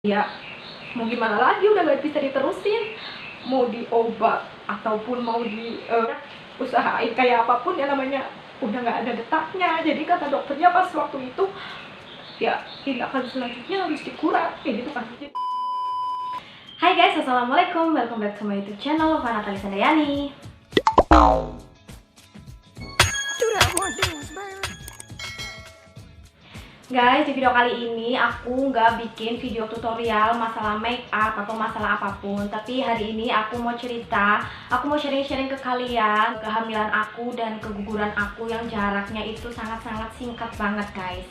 Ya mau gimana lagi, udah gak bisa diterusin, mau diobat ataupun mau usahain kayak apapun ya namanya udah gak ada detaknya. Jadi kata dokternya pas waktu itu ya tindakan selanjutnya harus dikurang kayak gitu kan. Hai guys, assalamualaikum, welcome back to my YouTube channel Lova Natali Sandayani. Guys, di video kali ini aku nggak bikin video tutorial masalah make up atau masalah apapun. Tapi hari ini aku mau cerita, aku mau sharing-sharing ke kalian kehamilan aku dan keguguran aku yang jaraknya itu sangat-sangat singkat banget guys.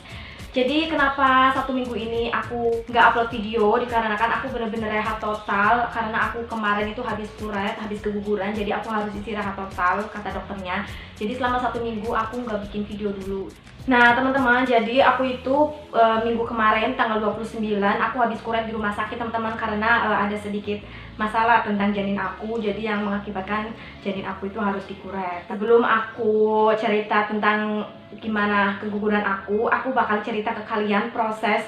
Jadi kenapa 1 minggu ini aku nggak upload video, dikarenakan aku bener-bener rehat total. Karena aku kemarin itu habis kuret, habis keguguran, jadi aku harus istirahat total kata dokternya. Jadi selama 1 minggu aku nggak bikin video dulu. Nah teman-teman, jadi aku itu minggu kemarin tanggal 29 aku habis kuret di rumah sakit teman-teman. Karena ada sedikit masalah tentang janin aku, jadi yang mengakibatkan janin aku itu harus dikuret. Sebelum aku cerita tentang gimana keguguran aku bakal cerita ke kalian proses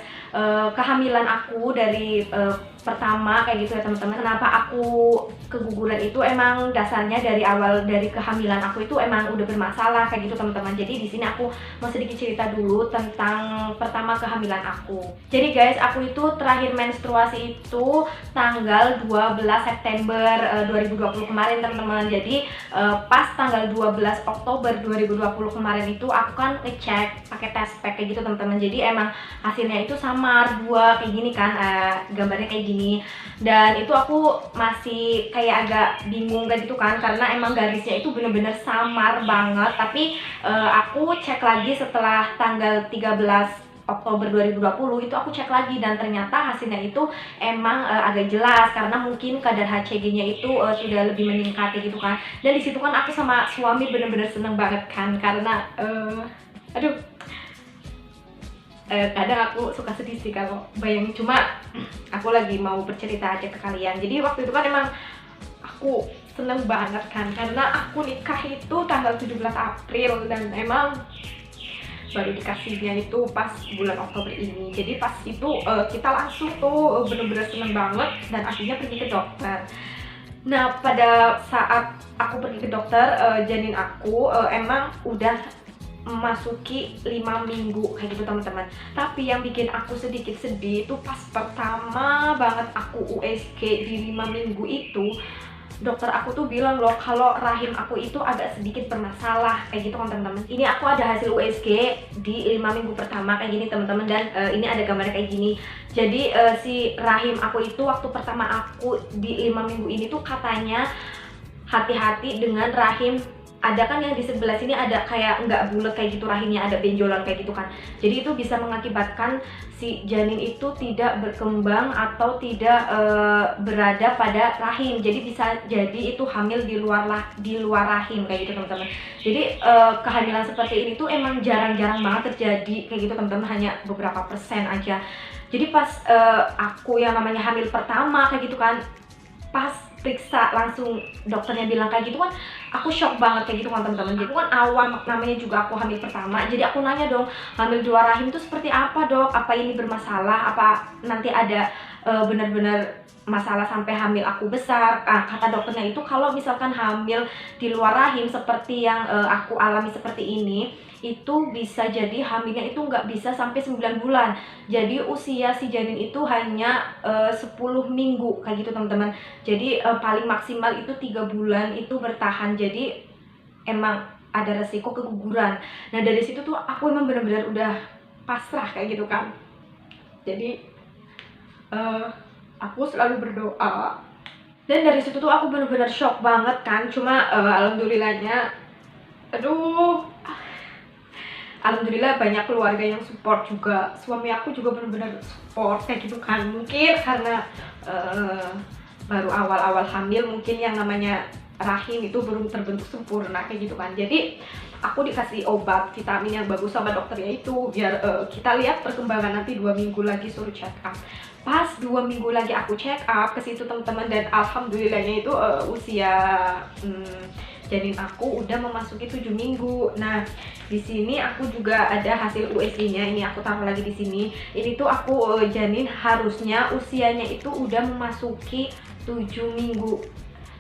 kehamilan aku dari pertama kayak gitu ya teman-teman. Kenapa aku keguguran itu emang dasarnya dari awal dari kehamilan aku itu emang udah bermasalah kayak gitu teman-teman. Jadi di sini aku mau sedikit cerita dulu tentang pertama kehamilan aku. Jadi guys, aku itu terakhir menstruasi itu tanggal 12 September 2020 kemarin teman-teman. Jadi pas tanggal 12 Oktober 2020 kemarin itu aku kan ngecek pakai test pack kayak gitu teman-teman. Jadi emang hasilnya itu samar 2 kayak gini kan, gambarnya kayak gini. Dan itu aku masih kayak agak bingung kayak gitu kan, karena emang garisnya itu bener-bener samar banget. Tapi aku cek lagi setelah tanggal 13 Oktober 2020 itu aku cek lagi dan ternyata hasilnya itu emang agak jelas, karena mungkin kadar HCG-nya itu sudah lebih meningkat gitu kan. Dan disitu kan aku sama suami bener-bener seneng banget kan, karena kadang aku suka sedih sih kalau bayangin, cuma aku lagi mau bercerita aja ke kalian. Jadi waktu itu kan emang aku seneng banget kan, karena aku nikah itu tanggal 17 April dan emang baru dikasihnya itu pas bulan Oktober ini. Jadi pas itu kita langsung tuh bener-bener seneng banget dan akhirnya pergi ke dokter. Nah pada saat aku pergi ke dokter, janin aku emang udah memasuki 5 minggu kayak gitu teman-teman. Tapi yang bikin aku sedikit sedih itu pas pertama banget aku USG di 5 minggu itu, dokter aku tuh bilang loh kalau rahim aku itu agak sedikit bermasalah kayak gitu kan teman-teman. Ini aku ada hasil USG di 5 minggu pertama kayak gini teman-teman, dan ini ada gambarnya kayak gini. Jadi si rahim aku itu waktu pertama aku di 5 minggu ini tuh katanya hati-hati dengan rahim. Ada kan yang di sebelah sini ada kayak nggak bulat kayak gitu rahimnya, ada benjolan kayak gitu kan. Jadi itu bisa mengakibatkan si janin itu tidak berkembang atau tidak berada pada rahim. Jadi bisa jadi itu hamil di luar rahim kayak gitu teman-teman. Jadi kehamilan seperti ini tuh emang jarang-jarang banget terjadi kayak gitu teman-teman, hanya beberapa persen aja. Jadi pas aku yang namanya hamil pertama kayak gitu kan, pas periksa langsung dokternya bilang kayak gitu kan, aku shock banget kayak gitu kan teman-teman. Jadi kan awam, namanya juga aku hamil pertama, jadi aku nanya dong, hamil 2 rahim itu seperti apa dok, apa ini bermasalah, apa nanti ada benar-benar masalah sampai hamil aku besar. Kata dokternya itu kalau misalkan hamil di luar rahim seperti yang aku alami seperti ini, itu bisa jadi hamilnya itu nggak bisa sampai 9 bulan. Jadi usia si janin itu hanya 10 minggu kayak gitu teman-teman. Jadi paling maksimal itu 3 bulan itu bertahan. Jadi emang ada resiko keguguran. Nah dari situ tuh aku emang benar-benar udah pasrah kayak gitu kan. Jadi aku selalu berdoa, dan dari situ tuh aku benar-benar shock banget kan. Cuma alhamdulillahnya, alhamdulillah banyak keluarga yang support juga. Suami aku juga benar-benar support kayak gitu kan. Mungkin karena baru awal-awal hamil, mungkin yang namanya rahim itu belum terbentuk sempurna kayak gitu kan. Jadi aku dikasih obat vitamin yang bagus sama dokternya itu biar kita lihat perkembangan nanti 2 minggu lagi suruh check up. Pas 2 minggu lagi aku check up ke situ teman-teman, dan alhamdulillahnya itu usia janin aku udah memasuki 7 minggu. Nah, di sini aku juga ada hasil USG-nya. Ini aku taruh lagi di sini. Ini tuh aku janin harusnya usianya itu udah memasuki 7 minggu.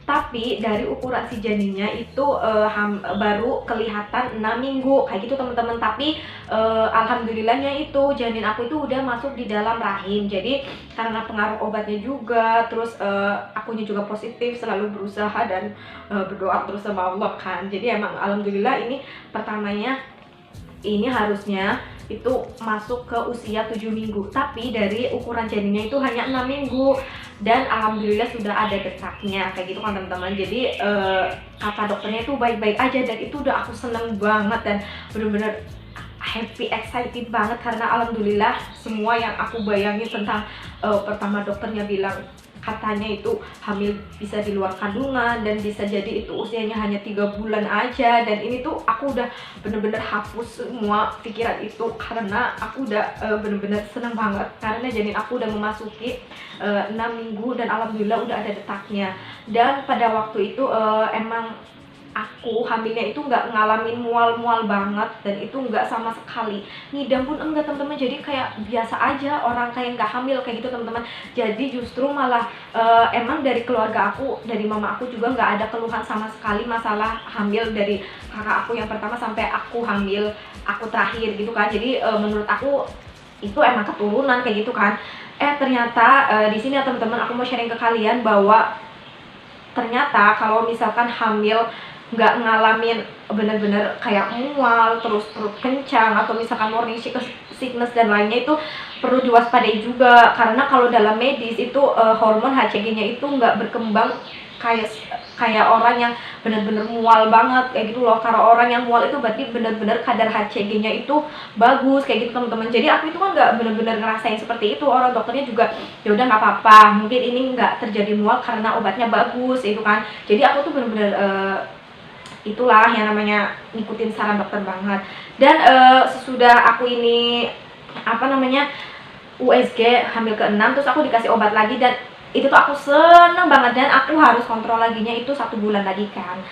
Tapi dari ukuran si janinnya itu baru kelihatan 6 minggu kayak gitu teman-teman. Tapi alhamdulillahnya itu janin aku itu udah masuk di dalam rahim. Jadi karena pengaruh obatnya juga, terus akunya juga positif, selalu berusaha dan berdoa terus sama Allah kan. Jadi emang alhamdulillah ini pertamanya ini harusnya itu masuk ke usia 7 minggu, tapi dari ukuran janinnya itu hanya 6 minggu dan alhamdulillah sudah ada detaknya kayak gitu kan teman-teman. Jadi kata dokternya itu baik-baik aja dan itu udah aku seneng banget dan bener-bener happy, excited banget karena alhamdulillah semua yang aku bayangin tentang pertama dokternya bilang katanya itu hamil bisa di luar kandungan dan bisa jadi itu usianya hanya 3 bulan aja, dan ini tuh aku udah bener-bener hapus semua pikiran itu karena aku udah bener-bener seneng banget karena janin aku udah memasuki 6 minggu dan alhamdulillah udah ada detaknya. Dan pada waktu itu emang aku hamilnya itu nggak ngalamin mual-mual banget dan itu nggak sama sekali, ngidam pun enggak teman-teman. Jadi kayak biasa aja orang kayak nggak hamil kayak gitu teman-teman. Jadi justru malah emang dari keluarga aku, dari mama aku juga nggak ada keluhan sama sekali masalah hamil dari kakak aku yang pertama sampai aku hamil aku terakhir gitu kan. Jadi menurut aku itu emang keturunan kayak gitu kan. Ternyata di sini ya teman-teman, aku mau sharing ke kalian bahwa ternyata kalau misalkan hamil nggak ngalamin bener-bener kayak mual, terus perut kencang, atau misalkan morning sickness dan lainnya, itu perlu diwaspadai juga. Karena kalau dalam medis itu hormon HCG-nya itu nggak berkembang kayak orang yang bener-bener mual banget kayak gitu loh. Karena orang yang mual itu berarti bener-bener kadar HCG-nya itu bagus kayak gitu teman-teman. Jadi aku itu kan nggak bener-bener ngerasain seperti itu. Orang dokternya juga ya udah nggak apa-apa, mungkin ini nggak terjadi mual karena obatnya bagus itu kan. Jadi aku tuh bener-bener itulah yang namanya ngikutin saran dokter banget. Dan sesudah aku ini apa namanya USG hamil ke-6, terus aku dikasih obat lagi dan itu tuh aku seneng banget dan aku harus kontrol laginya itu 1 bulan lagi kan.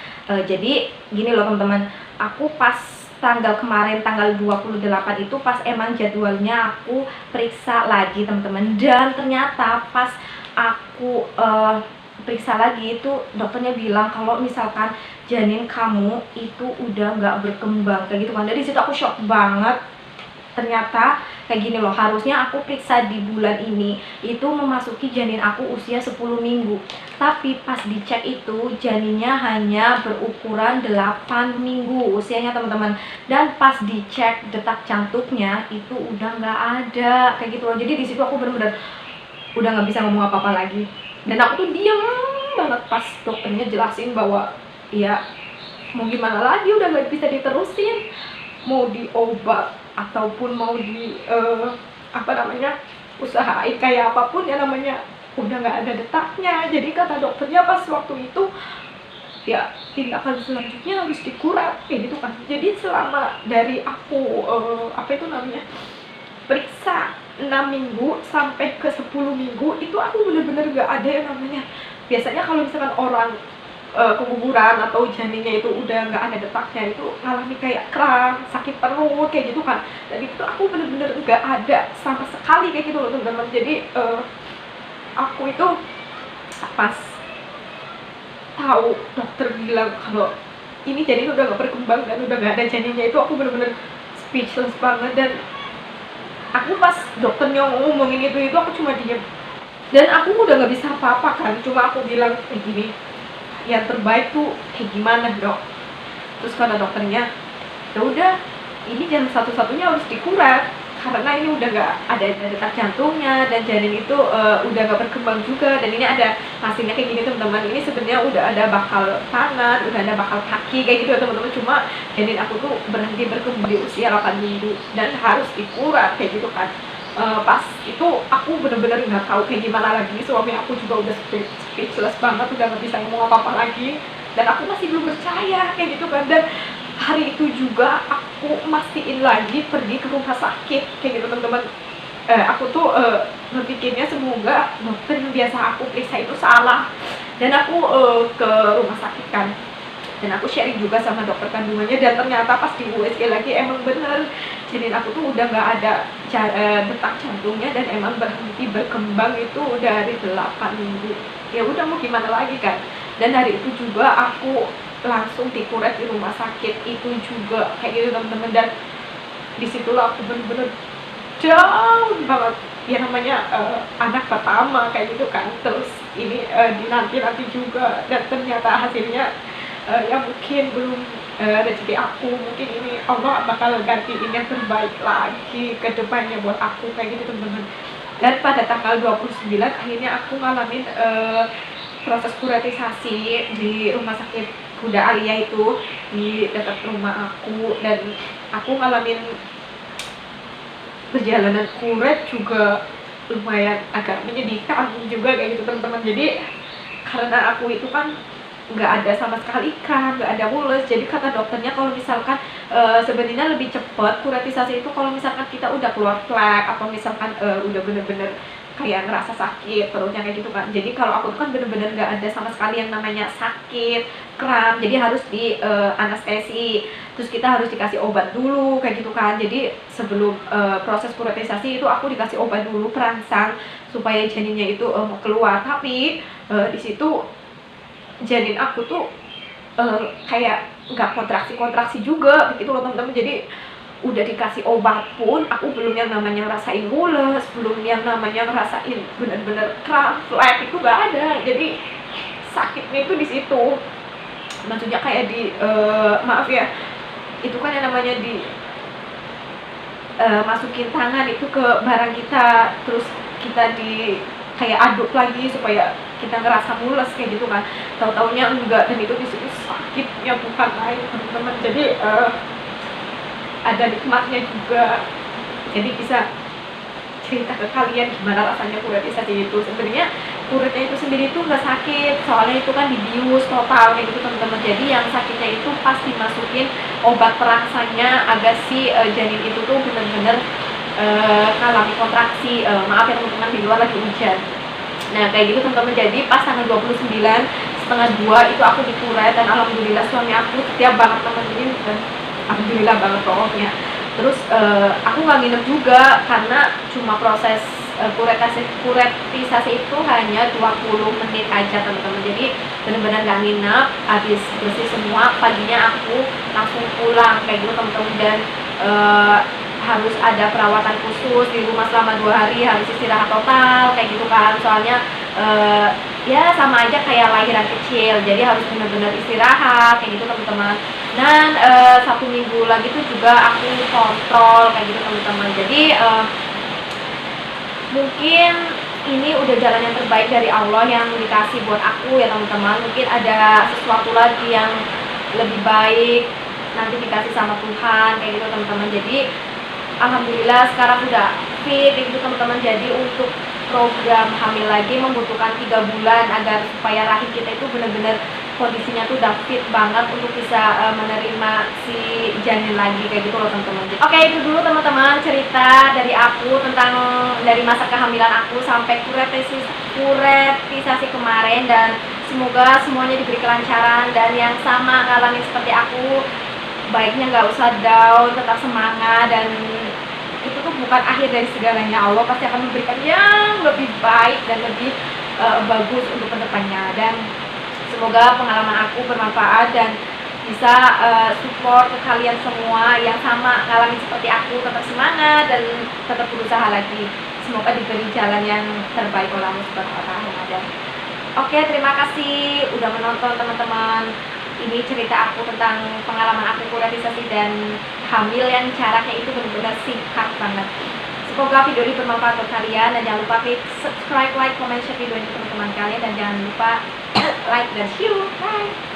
Jadi gini loh teman-teman, aku pas tanggal kemarin tanggal 28 itu pas emang jadwalnya aku periksa lagi teman-teman, dan ternyata pas aku periksa lagi itu dokternya bilang kalau misalkan janin kamu itu udah nggak berkembang kayak gitu kan. Dari situ aku shock banget. Ternyata kayak gini loh, harusnya aku periksa di bulan ini itu memasuki janin aku usia 10 minggu, tapi pas dicek itu janinnya hanya berukuran 8 minggu usianya teman-teman. Dan pas dicek detak jantungnya itu udah nggak ada kayak gitu loh. Jadi di situ aku bener-bener udah nggak bisa ngomong apa-apa lagi, dan aku tuh diem banget pas dokternya jelasin bahwa ya mau gimana lagi, udah nggak bisa diterusin, mau diobat ataupun mau di apa namanya usahain kayak apapun ya namanya udah nggak ada detaknya. Jadi kata dokternya pas waktu itu ya tindakan selanjutnya harus dikurat kayak gitu kan. Jadi selama dari aku apa itu namanya periksa 6 minggu sampai ke 10 minggu itu aku bener-bener gak ada yang namanya, biasanya kalau misalkan orang keguguran atau janinnya itu udah gak ada detaknya itu ngalami kayak kram, sakit perut kayak gitu kan. Dan itu aku bener-bener gak ada sama sekali kayak gitu loh teman-teman. Jadi aku itu pas tahu dokter bilang kalau ini janin udah gak berkembang dan udah gak ada janinnya, itu aku bener-bener speechless banget. Dan aku pas dokternya ngomongin itu aku cuma diem dan aku udah nggak bisa apa-apa kan. Cuma aku bilang kayak gini, yang terbaik tuh kayak gimana dok? Terus kata dokternya ya udah ini janin satu-satunya harus dikurat karena ini udah nggak ada detak jantungnya dan janin itu udah nggak berkembang juga. Dan ini ada hasilnya kayak gini teman-teman. Ini sebenarnya udah ada bakal tangan, udah ada bakal kaki kayak gitu ya teman-teman. Cuma janin aku tuh berhenti berkembang di usia 8 minggu dan harus dikurat kayak gitu kan. Pas itu aku bener-bener nggak tahu kayak gimana lagi. Suami aku juga udah speechless banget, udah nggak bisa ngomong apa-apa lagi. Dan aku masih belum percaya kayak gitu kan. Dan hari itu juga aku mastiin lagi pergi ke rumah sakit kayak gitu teman-teman. Aku tuh berpikirnya semoga dokter yang biasa aku periksa itu salah, dan aku ke rumah sakit kan. Dan aku sharing juga sama dokter kandungannya, dan ternyata pas di USG lagi emang bener janin aku tuh udah nggak ada detak jantungnya, dan emang berhenti berkembang itu dari 8 minggu. Ya udah mau gimana lagi kan. Dan hari itu juga aku langsung dikuret di rumah sakit itu juga kayak gitu teman-teman. Dan disitulah aku bener-bener down banget, ya namanya anak pertama kayak gitu kan, terus ini dinanti-nanti juga, dan ternyata hasilnya ya mungkin belum rezeki aku, mungkin ini Allah bakal gantiin yang terbaik lagi ke depannya buat aku kayak gitu teman-teman. Dan pada tanggal 29 akhirnya aku ngalamin proses kuratisasi di rumah sakit Bunda Alia itu di dekat rumah aku, dan aku ngalamin perjalanan kuret juga lumayan agak menyedihkan juga kayak gitu teman-teman. Jadi karena aku itu kan nggak ada sama sekali kram, nggak ada mules, jadi kata dokternya kalau misalkan sebenarnya lebih cepat kuratisasi itu kalau misalkan kita udah keluar flek, atau misalkan udah bener-bener kayak ngerasa sakit perutnya kayak gitu kan. Jadi kalau aku tuh kan bener-bener nggak ada sama sekali yang namanya sakit, kram, jadi harus di anestesi, terus kita harus dikasih obat dulu kayak gitu kan. Jadi sebelum proses kuratisasi itu aku dikasih obat dulu perangsang supaya janinnya itu mau keluar. Tapi di situ janin aku tuh kayak nggak kontraksi juga gitu loh teman-teman. Jadi udah dikasih obat pun aku belum yang namanya ngerasain mules, belum yang namanya ngerasain bener-bener cramp, flek, itu nggak ada. Jadi sakitnya itu di situ, maksudnya kayak di maaf ya, itu kan yang namanya di masukin tangan itu ke barang kita, terus kita di kayak aduk lagi supaya kita ngerasa mules kayak gitu kan. Tahu-taunya enggak, dan itu di situ sakitnya bukan main teman-teman. Jadi ada nikmatnya juga, jadi bisa cerita ke kalian gimana rasanya kuratisasi itu. Sebenarnya kuretnya itu sendiri itu nggak sakit, soalnya itu kan dibius total kayak gitu teman-teman. Jadi yang sakitnya itu pas dimasukin obat perangsangnya agar si janin itu tuh bener-bener ngalami kontraksi. Maaf ya teman-teman, di luar lagi hujan. Nah kayak gitu teman-teman. Jadi pas tanggal 29 setengah 2 itu aku dikuret, dan alhamdulillah suami aku setia banget teman-teman, dan alhamdulillah banget pokoknya. Terus aku nggak nginep juga karena cuma proses kuretisasi itu hanya 20 menit aja teman-teman. Jadi benar-benar nggak nginep, habis bersih semua paginya aku langsung pulang kayak gitu teman-teman. Dan harus ada perawatan khusus di rumah selama 2 hari, harus istirahat total kayak gitu kan. Soalnya ya sama aja kayak lahiran kecil, jadi harus benar-benar istirahat kayak gitu teman-teman. Dan 1 minggu lagi tuh juga aku kontrol kayak gitu teman-teman. Jadi mungkin ini udah jalan yang terbaik dari Allah yang dikasih buat aku ya teman-teman. Mungkin ada sesuatu lagi yang lebih baik nanti dikasih sama Tuhan kayak gitu teman-teman. Jadi alhamdulillah sekarang udah fit kayak gitu teman-teman. Jadi untuk program hamil lagi membutuhkan 3 bulan agar supaya rahim kita itu benar-benar kondisinya tuh udah fit banget untuk bisa menerima si janin lagi kayak gitu loh teman-teman. Oke, itu dulu teman-teman cerita dari aku tentang dari masa kehamilan aku sampai kuretisasi kemarin, dan semoga semuanya diberi kelancaran, dan yang sama ngalamin seperti aku baiknya nggak usah down, tetap semangat, dan itu tuh bukan akhir dari segalanya. Allah pasti akan memberikan yang lebih baik dan lebih bagus untuk kedepannya. Dan semoga pengalaman aku bermanfaat dan bisa support ke kalian semua yang sama ngalamin seperti aku, tetap semangat dan tetap berusaha lagi. Semoga diberi jalan yang terbaik oleh Allah Subhanahu wa Ta'ala. Oke, terima kasih udah menonton teman-teman. Ini cerita aku tentang pengalaman aku kuratisasi dan hamil yang jaraknya itu benar-benar singkat banget. Semoga video ini bermanfaat untuk kalian, dan jangan lupa klik subscribe, like, comment, share video ini ke teman-teman kalian, dan jangan lupa like dan share. Bye.